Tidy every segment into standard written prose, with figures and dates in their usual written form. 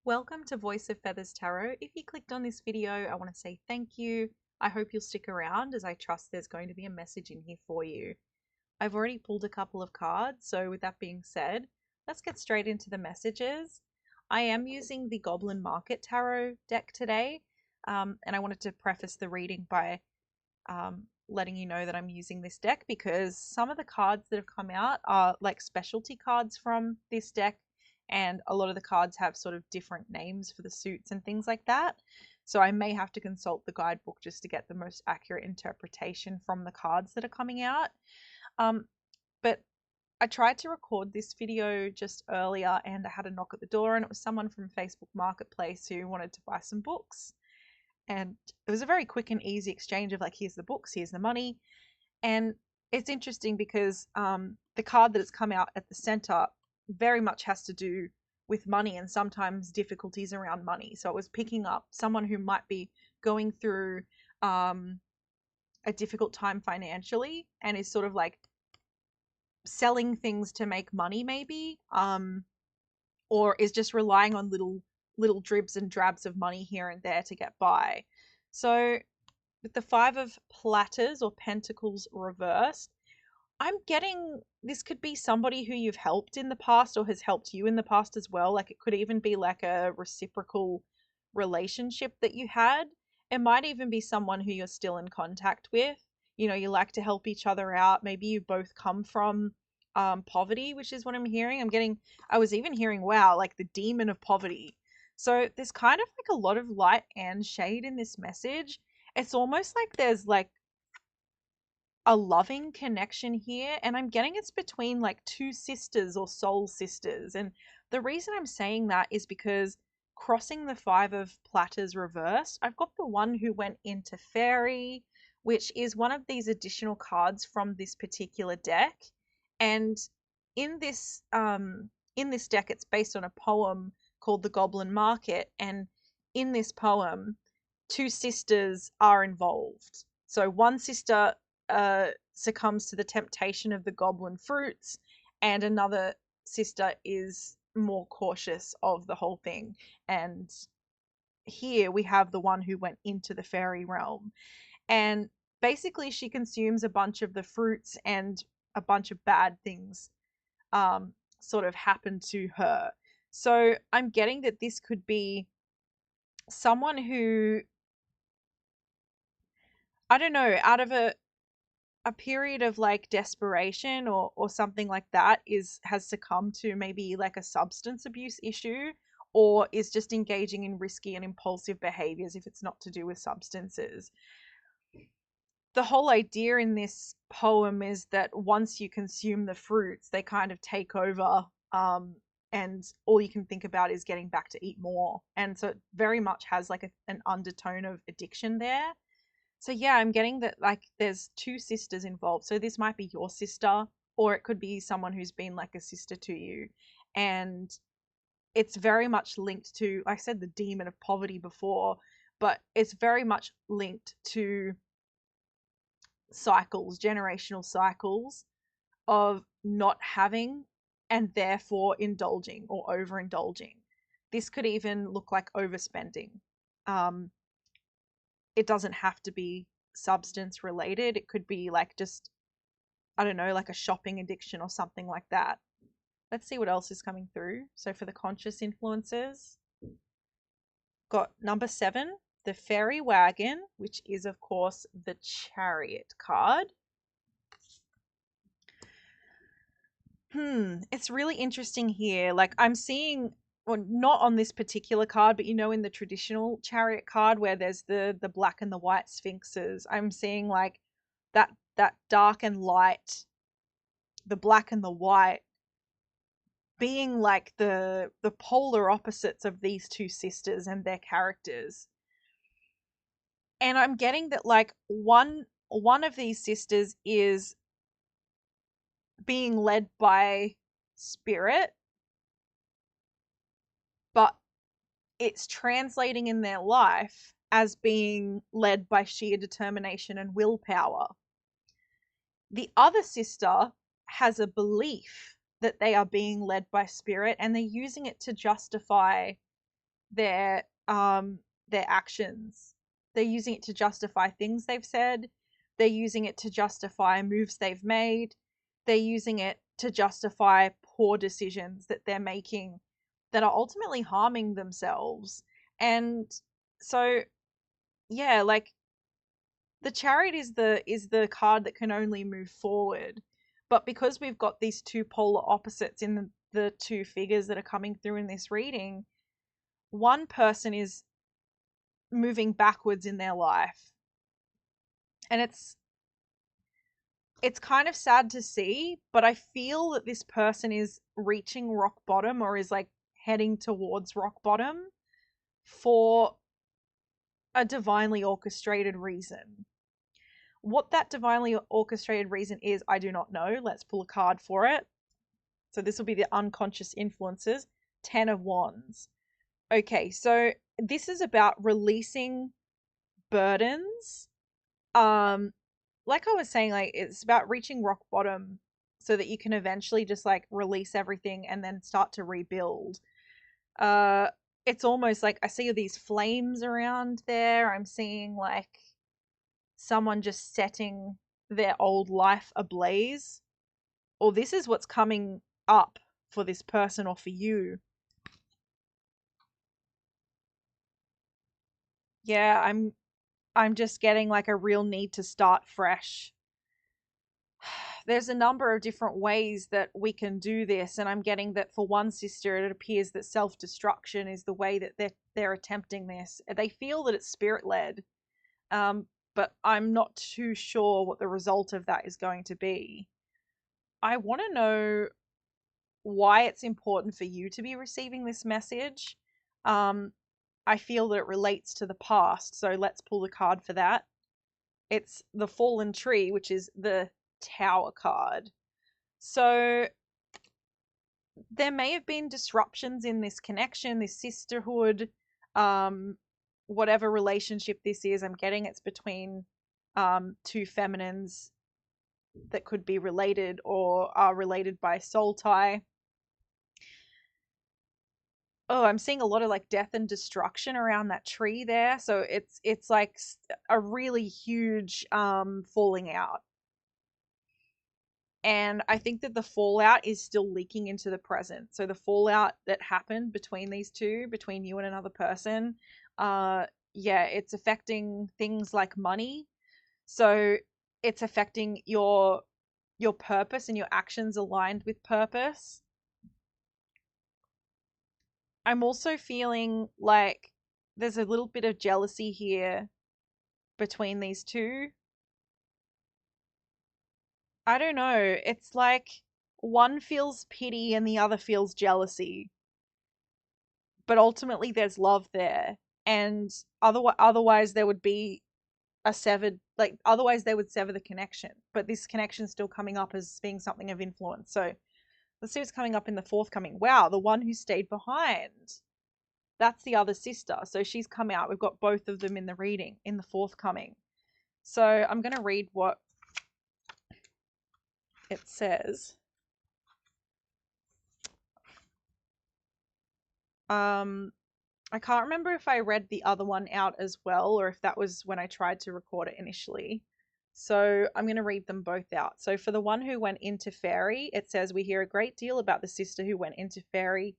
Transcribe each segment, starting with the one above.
Welcome to Voice of Feathers Tarot. If you clicked on this video, I want to say thank you. I hope you'll stick around as I trust there's going to be a message in here for you. I've already pulled a couple of cards, so with that being said, let's get straight into the messages. I am using the Goblin Market Tarot deck today, and I wanted to preface the reading by letting you know that I'm using this deck because some of the cards that have come out are like specialty cards from this deck, and a lot of the cards have sort of different names for the suits and things like that. So I may have to consult the guidebook just to get the most accurate interpretation from the cards that are coming out. But I tried to record this video just earlier and I had a knock at the door, and it was someone from Facebook Marketplace who wanted to buy some books. And it was a very quick and easy exchange of like, here's the books, here's the money. And it's interesting because the card that has come out at the center very much has to do with money and sometimes difficulties around money. So it was picking up someone who might be going through a difficult time financially and is sort of like selling things to make money maybe, or is just relying on little dribs and drabs of money here and there to get by. So with the Five of Platters or Pentacles reversed, I'm getting this could be somebody who you've helped in the past or has helped you in the past as well. Like it could even be like a reciprocal relationship that you had. It might even be someone who you're still in contact with. You know, you like to help each other out. Maybe you both come from poverty, which is what I'm hearing. I was even hearing, wow, like the demon of poverty. So there's kind of like a lot of light and shade in this message. It's almost like there's like a loving connection here, and I'm getting it's between like two sisters or soul sisters. And the reason I'm saying that is because crossing the Five of Platters reversed, I've got the one who went into Fairy, which is one of these additional cards from this particular deck. And in this deck, it's based on a poem called The Goblin Market, and in this poem two sisters are involved. So one sister succumbs to the temptation of the goblin fruits, and another sister is more cautious of the whole thing. And here we have the one who went into the fairy realm, and basically she consumes a bunch of the fruits, and a bunch of bad things sort of happen to her. So I'm getting that this could be someone who, I don't know, out of a period of like desperation or something like that has succumbed to maybe like a substance abuse issue, or is just engaging in risky and impulsive behaviors if it's not to do with substances. The whole idea in this poem is that once you consume the fruits, they kind of take over, and all you can think about is getting back to eat more. And so it very much has like an undertone of addiction there. So yeah, I'm getting that like there's two sisters involved. So this might be your sister, or it could be someone who's been like a sister to you. And it's very much linked to, like I said, the demon of poverty before, but it's very much linked to cycles, generational cycles of not having and therefore indulging or overindulging. This could even look like overspending. It doesn't have to be substance related. It could be like just, I don't know, like a shopping addiction or something like that. Let's see what else is coming through. So for the conscious influences, got number 7, the fairy wagon, which is of course the chariot card. It's really interesting here. Like I'm seeing, well, not on this particular card, but you know, in the traditional chariot card where there's the black and the white sphinxes, I'm seeing like that dark and light, the black and the white, being like the polar opposites of these two sisters and their characters. And I'm getting that like one of these sisters is being led by spirit, but it's translating in their life as being led by sheer determination and willpower. The other sister has a belief that they are being led by spirit, and they're using it to justify their um their actions. They're using it to justify things they've said. They're using it to justify moves they've made. They're using it to justify poor decisions that they're making that are ultimately harming themselves. And so yeah, like the chariot is the card that can only move forward. But because we've got these two polar opposites in the two figures that are coming through in this reading, one person is moving backwards in their life. And it's kind of sad to see, but I feel that this person is reaching rock bottom, or is like heading towards rock bottom for a divinely orchestrated reason. What that divinely orchestrated reason is, I do not know. Let's pull a card for it. So this will be the unconscious influences. 10 of Wands. Okay, so this is about releasing burdens. Like I was saying, like it's about reaching rock bottom so that you can eventually just like release everything and then start to rebuild. Uh it's almost like I see these flames around there. I'm seeing like someone just setting their old life ablaze. Or this is what's coming up for this person or for you. Yeah, I'm just getting like a real need to start fresh. There's a number of different ways that we can do this, and I'm getting that for one sister it appears that self-destruction is the way that they're attempting this. They feel that it's spirit-led, but I'm not too sure what the result of that is going to be. I want to know why it's important for you to be receiving this message. um I feel that it relates to the past, so let's pull the card for that. It's the Fallen Tree, which is the Tower card. So there may have been disruptions in this connection, this sisterhood, um, whatever relationship this is. I'm getting it's between two feminines that could be related or are related by soul tie. Oh, I'm seeing a lot of like death and destruction around that tree there. So it's like a really huge falling out. And I think that the fallout is still leaking into the present. So the fallout that happened between these two, between you and another person, yeah, it's affecting things like money. So it's affecting your purpose and your actions aligned with purpose. I'm also feeling like there's a little bit of jealousy here between these two. I don't know. It's like one feels pity and the other feels jealousy, but ultimately there's love there. And otherwise there would be a severed, like otherwise they would sever the connection. But this connection's still coming up as being something of influence. So let's see what's coming up in the forthcoming. Wow, the one who stayed behind. That's the other sister. So she's come out. We've got both of them in the reading in the forthcoming. So I'm going to read what it says. I can't remember if I read the other one out as well or if that was when I tried to record it initially. So I'm going to read them both out. So for the one who went into fairy, it says, we hear a great deal about the sister who went into fairy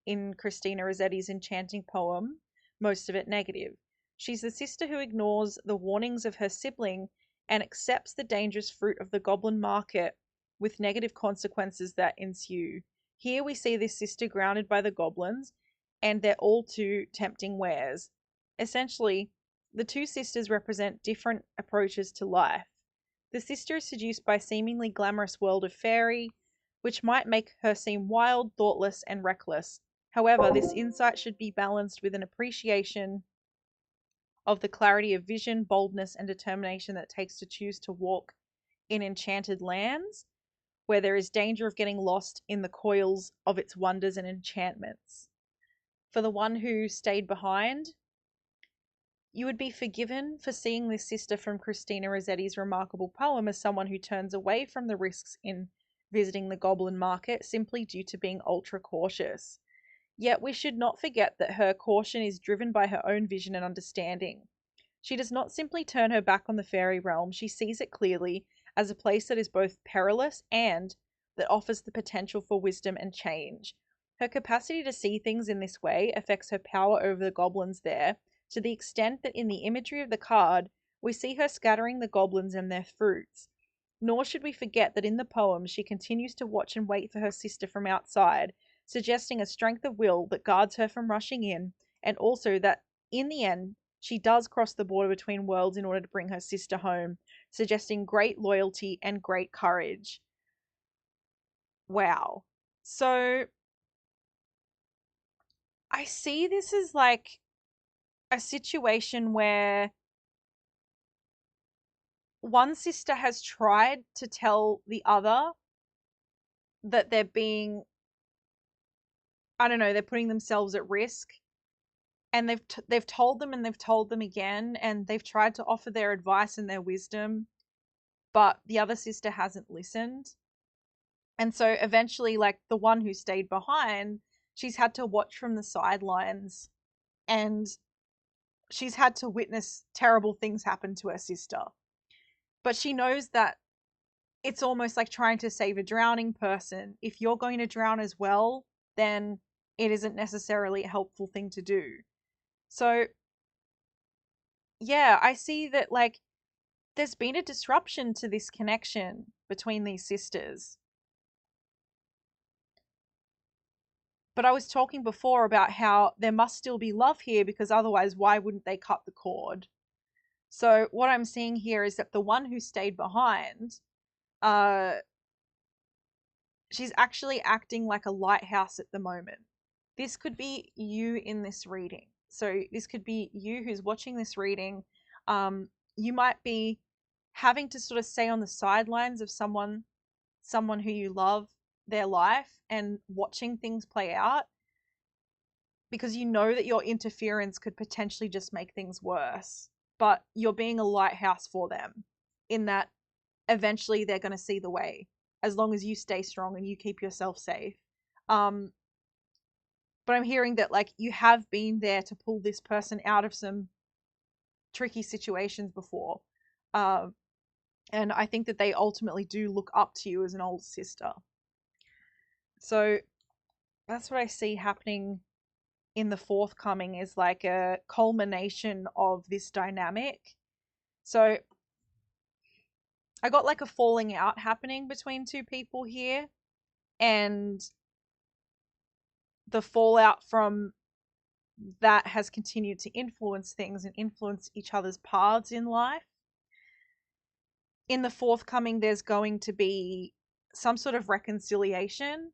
in Christina Rossetti's enchanting poem, most of it negative. She's the sister who ignores the warnings of her sibling and accepts the dangerous fruit of the goblin market with negative consequences that ensue. Here we see this sister grounded by the goblins, and they're all too tempting wares. Essentially, the two sisters represent different approaches to life. The sister is seduced by a seemingly glamorous world of fairy, which might make her seem wild, thoughtless, and reckless. However, this insight should be balanced with an appreciation of the clarity of vision, boldness, and determination that it takes to choose to walk in enchanted lands, where there is danger of getting lost in the coils of its wonders and enchantments. For the one who stayed behind, you would be forgiven for seeing this sister from Christina Rossetti's remarkable poem as someone who turns away from the risks in visiting the goblin market simply due to being ultra cautious. Yet we should not forget that her caution is driven by her own vision and understanding. She does not simply turn her back on the fairy realm, she sees it clearly as a place that is both perilous and that offers the potential for wisdom and change. Her capacity to see things in this way affects her power over the goblins there, to the extent that in the imagery of the card, we see her scattering the goblins and their fruits. Nor should we forget that in the poem she continues to watch and wait for her sister from outside, suggesting a strength of will that guards her from rushing in, and also that in the end she does cross the border between worlds in order to bring her sister home, suggesting great loyalty and great courage. Wow. So I see this as like a situation where one sister has tried to tell the other that they're being, I don't know, they're putting themselves at risk, and they've told them and they've told them again, and they've tried to offer their advice and their wisdom, but the other sister hasn't listened. And so eventually, like the one who stayed behind, she's had to watch from the sidelines, and she's had to witness terrible things happen to her sister. But she knows that it's almost like trying to save a drowning person. If you're going to drown as well, then it isn't necessarily a helpful thing to do. So, yeah, I see that like there's been a disruption to this connection between these sisters. But I was talking before about how there must still be love here, because otherwise, why wouldn't they cut the cord? So, what I'm seeing here is that the one who stayed behind, uh, she's actually acting like a lighthouse at the moment. This could be you in this reading. So this could be you who's watching this reading. You might be having to sort of stay on the sidelines of someone who you love, their life, and watching things play out, because you know that your interference could potentially just make things worse. But you're being a lighthouse for them, in that eventually they're going to see the way, as long as you stay strong and you keep yourself safe. But I'm hearing that like you have been there to pull this person out of some tricky situations before. And I think that they ultimately do look up to you as an older sister. So that's what I see happening in the forthcoming, is like a culmination of this dynamic. So I got like a falling out happening between two people here, and the fallout from that has continued to influence things and influence each other's paths in life. In the forthcoming, there's going to be some sort of reconciliation.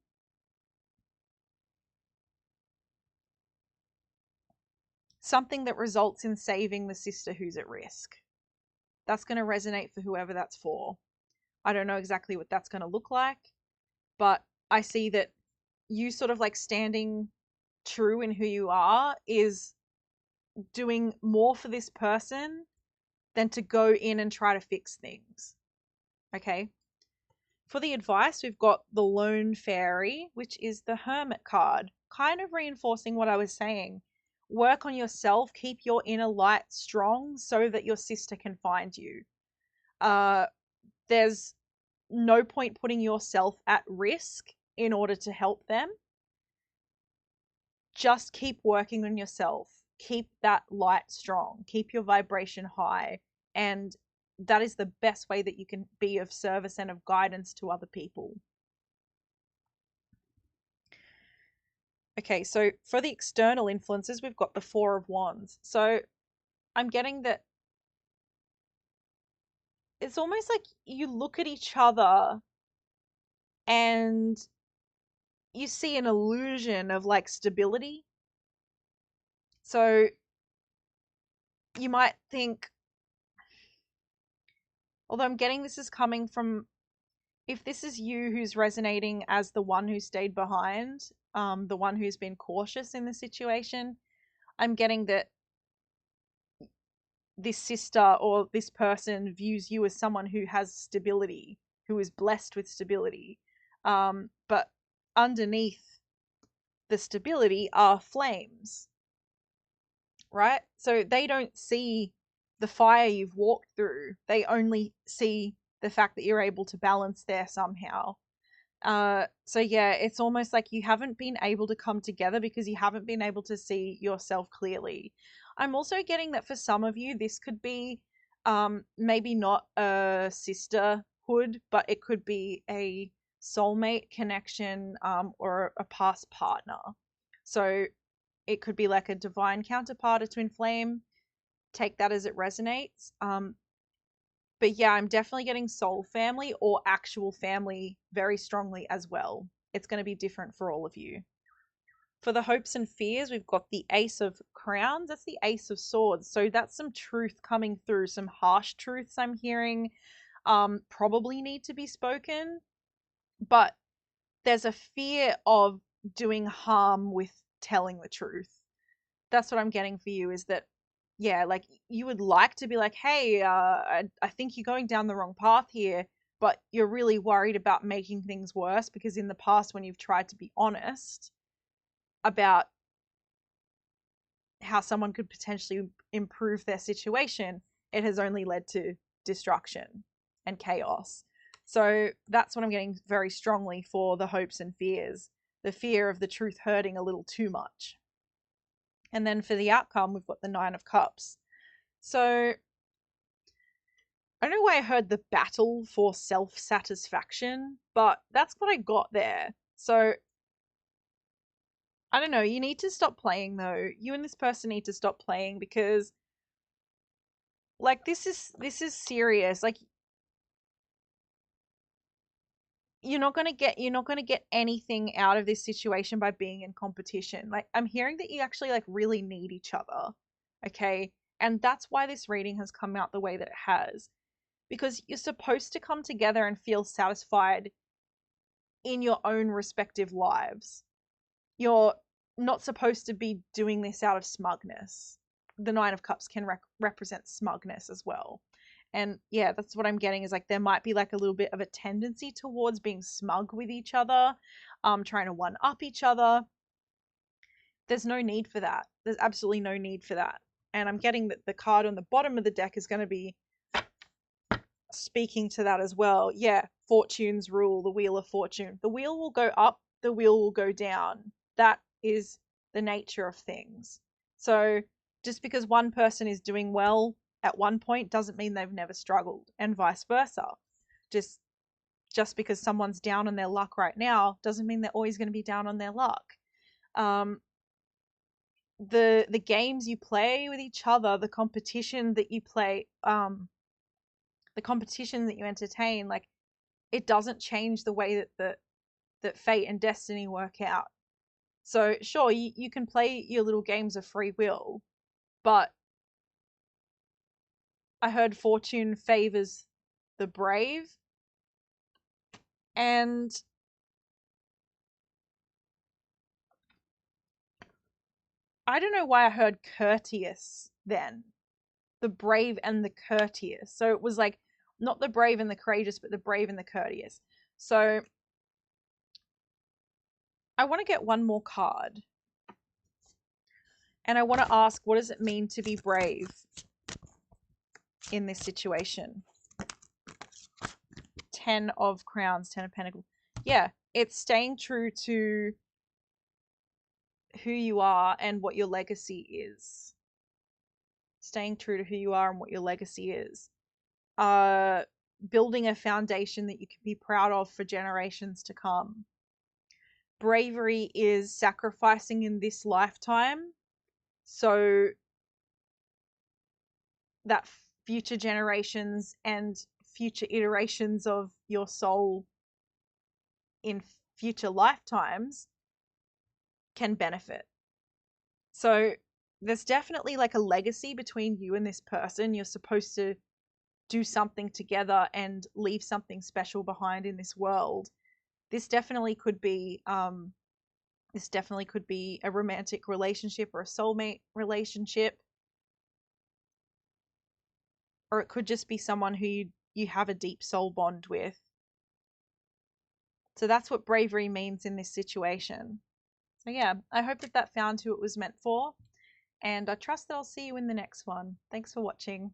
Something that results in saving the sister who's at risk. That's going to resonate for whoever that's for. I don't know exactly what that's going to look like, but I see that you sort of like standing true in who you are is doing more for this person than to go in and try to fix things. Okay. For the advice, we've got the Lone Fairy, which is the Hermit card, kind of reinforcing what I was saying. Work on yourself, keep your inner light strong so that your sister can find you. There's no point putting yourself at risk in order to help them. Just keep working on yourself. Keep that light strong. Keep your vibration high. And that is the best way that you can be of service and of guidance to other people. Okay, so for the external influences, we've got the Four of Wands. So I'm getting that it's almost like you look at each other and you see an illusion of like stability. So you might think, although I'm getting this is coming from, if this is you who's resonating as the one who stayed behind, the one who's been cautious in the situation, I'm getting that this sister or this person views you as someone who has stability, who is blessed with stability. But underneath the stability are flames, right? So they don't see the fire you've walked through. They only see the fact that you're able to balance there somehow. So yeah, it's almost like you haven't been able to come together because you haven't been able to see yourself clearly. I'm also getting that for some of you, this could be maybe not a sisterhood, but it could be a soulmate connection, or a past partner. So it could be like a divine counterpart, a twin flame. Take that as it resonates. But yeah, I'm definitely getting soul family or actual family very strongly as well. It's going to be different for all of you. For the hopes and fears, we've got the Ace of Crowns. That's the Ace of Swords. So that's some truth coming through, some harsh truths I'm hearing, probably need to be spoken. But there's a fear of doing harm with telling the truth. That's what I'm getting for you, is that, yeah, like you would like to be like, hey, I think you're going down the wrong path here, but you're really worried about making things worse because in the past, when you've tried to be honest about how someone could potentially improve their situation, it has only led to destruction and chaos. So that's what I'm getting very strongly for the hopes and fears, the fear of the truth hurting a little too much. And then for the outcome, we've got the Nine of Cups. So I don't know why I heard the battle for self-satisfaction, but that's what I got there. So I don't know, you need to stop playing though. You and this person need to stop playing because like this is serious. Like you're not going to get anything out of this situation by being in competition. Like I'm hearing that you actually like really need each other. Okay? And that's why this reading has come out the way that it has. Because you're supposed to come together and feel satisfied in your own respective lives. You're not supposed to be doing this out of smugness. The Nine of Cups can represent smugness as well. And yeah, that's what I'm getting, is like there might be like a little bit of a tendency towards being smug with each other, trying to one up each other. There's no need for that. There's absolutely no need for that. And I'm getting that the card on the bottom of the deck is going to be speaking to that as well. Yeah, fortune's rule, the wheel of fortune. The wheel will go up, the wheel will go down. That is the nature of things. So just because one person is doing well at one point doesn't mean they've never struggled, and vice versa. Just because someone's down on their luck right now doesn't mean they're always going to be down on their luck. The games you play with each other, the competition that you play, the competition that you entertain, like it doesn't change the way that fate and destiny work out. So sure, you can play your little games of free will, but I heard fortune favors the brave, and I don't know why I heard courteous then. The brave and the courteous. So it was like not the brave and the courageous, but the brave and the courteous. So I want to get one more card. And I want to ask, what does it mean to be brave in this situation? 10 of Crowns, 10 of Pentacles. Yeah, it's staying true to who you are and what your legacy is. Staying true to who you are and what your legacy is. Building a foundation that you can be proud of for generations to come. Bravery is sacrificing in this lifetime so that future generations and future iterations of your soul in future lifetimes can benefit. So there's definitely like a legacy between you and this person. You're supposed to do something together and leave something special behind in this world. This definitely could be a romantic relationship or a soulmate relationship, or it could just be someone who you have a deep soul bond with. So that's what bravery means in this situation. So yeah, I hope that that found who it was meant for, and I trust that I'll see you in the next one. Thanks for watching.